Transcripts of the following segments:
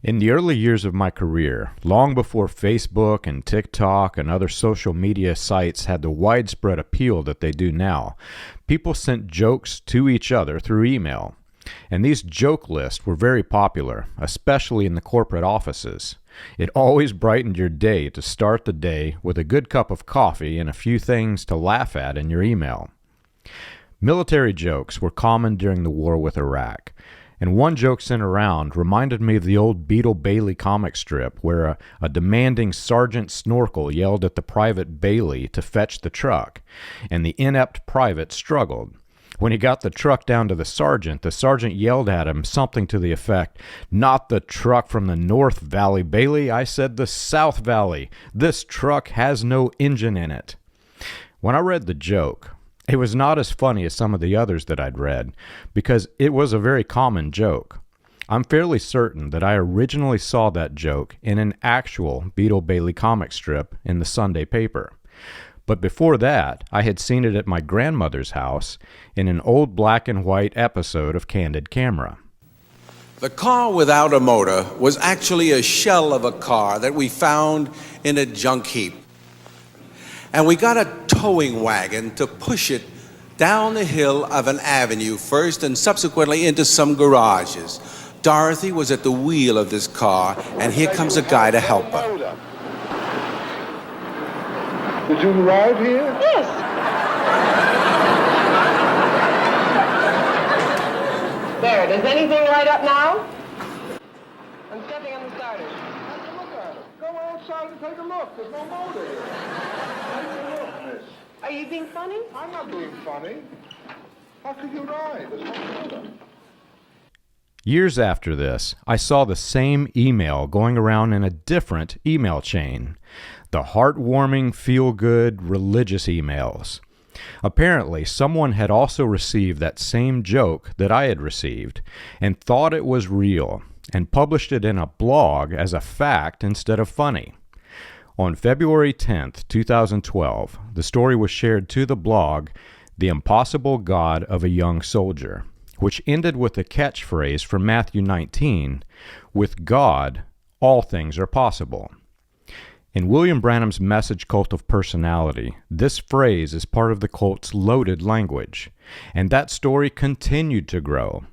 In the early years of my career, long before Facebook and TikTok and other social media sites had the widespread appeal that they do now, people sent jokes to each other through email. And these joke lists were very popular, especially in the corporate offices. It always brightened your day to start the day with a good cup of coffee and a few things to laugh at in your email. Military jokes were common during the war with Iraq. And one joke sent around reminded me of the old Beatle Bailey comic strip where a demanding Sergeant Snorkel yelled at the Private Bailey to fetch the truck, and the inept private struggled. When he got the truck down to the sergeant yelled at him something to the effect, "Not the truck from the North Valley, Bailey. I said the South Valley. This truck has no engine in it." When I read the joke, it was not as funny as some of the others that I'd read, because it was a very common joke. I'm fairly certain that I originally saw that joke in an actual Beatle Bailey comic strip in the Sunday paper. But before that, I had seen it at my grandmother's house in an old black and white episode of Candid Camera. The car without a motor was actually a shell of a car that we found in a junk heap. And we got a towing wagon to push it down the hill of an avenue first and subsequently into some garages. Dorothy was at the wheel of this car, and here comes a guy to help her. Did you arrive here? Yes. There, does anything light up now? I'm stepping on the starter. Take a look at it. Go outside and take a look. There's no motor here. Take a look, miss. Are you being funny? I'm not being funny. How could you ride? There's no motor. Years after this, I saw the same email going around in a different email chain. The heartwarming, feel-good, religious emails. Apparently, someone had also received that same joke that I had received and thought it was real and published it in a blog as a fact instead of funny. On February 10th, 2012, the story was shared to the blog, "The Impossible God of a Young Soldier," which ended with the catchphrase from Matthew 19, "With God, all things are possible." In William Branham's message cult of personality, this phrase is part of the cult's loaded language, and that story continued to grow.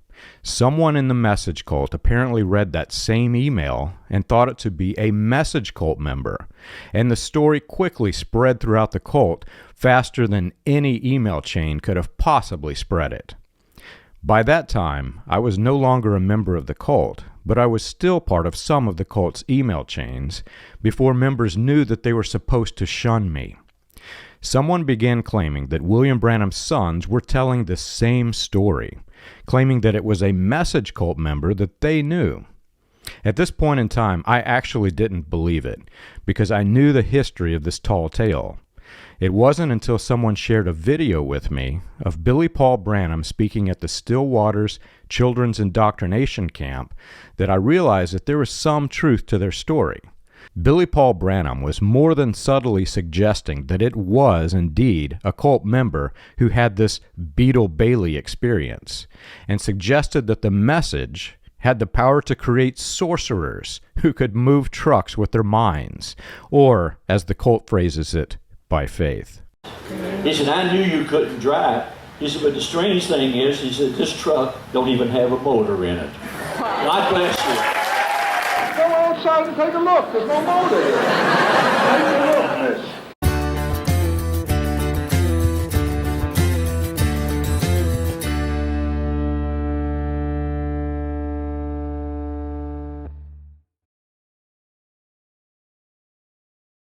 Someone in the message cult apparently read that same email and thought it to be a message cult member, and the story quickly spread throughout the cult faster than any email chain could have possibly spread it. By that time, I was no longer a member of the cult, but I was still part of some of the cult's email chains before members knew that they were supposed to shun me. Someone began claiming that William Branham's sons were telling the same story, claiming that it was a message cult member that they knew. At this point in time, I actually didn't believe it, because I knew the history of this tall tale. It wasn't until someone shared a video with me of Billy Paul Branham speaking at the Still Waters Children's Indoctrination Camp that I realized that there was some truth to their story. Billy Paul Branham was more than subtly suggesting that it was indeed a cult member who had this Beatle Bailey experience, and suggested that the message had the power to create sorcerers who could move trucks with their minds, or, as the cult phrases it, by faith. He said, "I knew you couldn't drive." He said, "But the strange thing is," he said, "this truck don't even have a motor in it." God bless you. Go outside and take a look. There's no motor here. Take a look, miss.